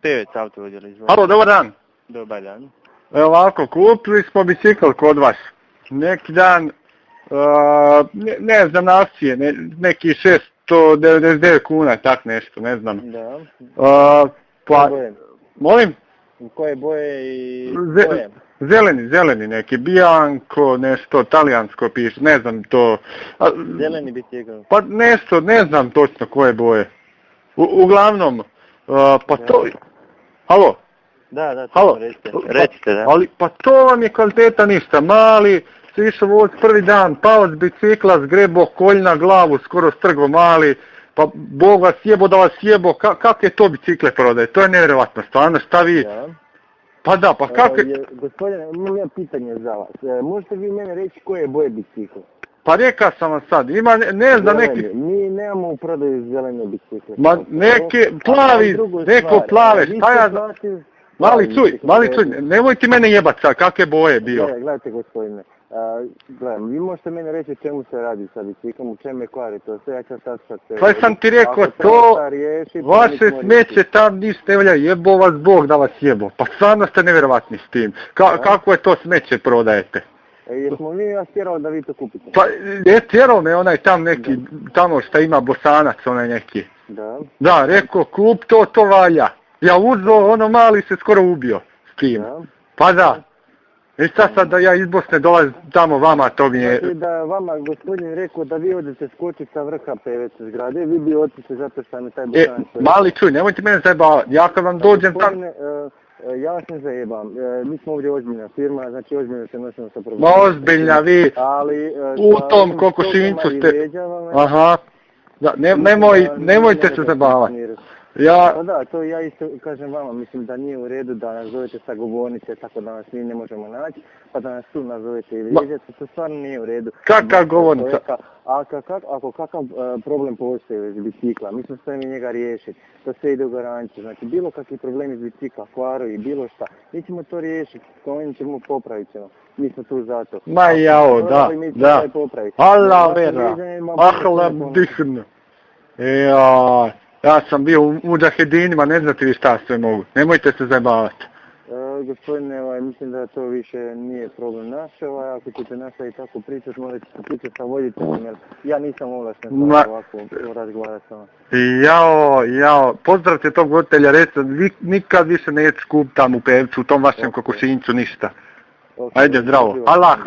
Pevec autovodjel, izvolite. Halo, dobar dan. Dobar dan. Evo ovako, kupili smo bicikl kod vas. Neki dan, ne znam na akcije, neki 699 kuna, tak nešto, ne znam. Da. Pa, Boje? molim? Koje boje i boje? Zeleni neki, Bianco, nešto, talijansko piše, ne znam to. Zeleni bicikl. Pa nešto, ne znam točno koje boje. Uglavnom, pa to... Halo? Da, Halo? Recite, da. Ali, pa to vam je kvaliteta ništa, mali, si išao voziti prvi dan, pao s bicikla, zgrebo koljna glavu, skoro strgo mali, pa Bog vas jebo da vas jebo, kakve to bicikle prodaje, to je nevjerovatno, stvarno, šta vi... Ja. Pa da, pa kakve... Gospodine, imam pitanje za vas. Možete vi mene reći koje boje bicikl? Pa rekao sam vam sad, ima, ne znam, neki... Mi nemamo u prodaju zelene bicikle. Ma neke plavi, neko plave, šta ja... Mali čuj, nemojte mene jebat sad, kakve boje bio. Gledajte gospodine, vi možete mene reći o čemu se radi sa biciklom, u čemu je kvari to sve, ja ću sad se... Pa sam ti rekao to, vaše smeće tam ništa ne valja, jebo vas Bog da vas jebo. Pa stvarno ste nevjerovatni s tim. Kako je to smeće prodajete? Jesmo mi vas tjerao da vi to kupite? Pa je tjerao me onaj tam neki, tamo šta ima Bosanac onaj neki. Da. Da, rekao kup to valja. Ja uzeo, ono mali se skoro ubio s tim. Da. Pa da. I sad da ja iz Bosne dolazim tamo vama, to mi je... Znači da vama gospodin rekao da vi odete skočiti sa vrha PVC zgrade, vi bi otišli zato što mi taj Bosanac... Mali čuj, nemojte mene zajebavati, ja kad vam dođem tam... Ja vas ne zajebam, mi smo ovdje ozbiljna firma, znači ozbiljno se nosimo sa problemom. Ma ozbiljna vi, ali, u tom kokošincu ste... Aha, da, nemojte se zabavati. Pa da, to ja isto kažem vama, mislim da nije u redu da nas zovete sa govornice, tako da nas mi ne možemo naći, pa da nas tu nazovete i vrijeđate, to stvarno nije u redu. Kakva govornica? Ako kakav problem postoji iz bicikla, mi smo spremni njega riješiti, to sve ide u garanciju, znači bilo kakvi problemi iz bicikla, kvarovi, bilo šta, mi ćemo to riješiti, kojim ćemo popraviti ćemo. Mi smo tu zato. Ma jao, da. Allah vera, ahla dihn. Ja sam bio u Mudžahedinima, ne znate vi šta sve mogu. Nemojte se zajebavati. Gospodine, mislim da to više nije problem naš. Ako ćete nastaviti tako pričati, morate se pričati sa voditeljem, jer ja nisam ovlašten ovako razgovarati sa vama. Jao, pozdravite tog voditelja, recite, vi nikad više nećete skupiti tamo u Pevcu, u tom vašem kokošincu, ništa. Ajde, zdravo. Allah,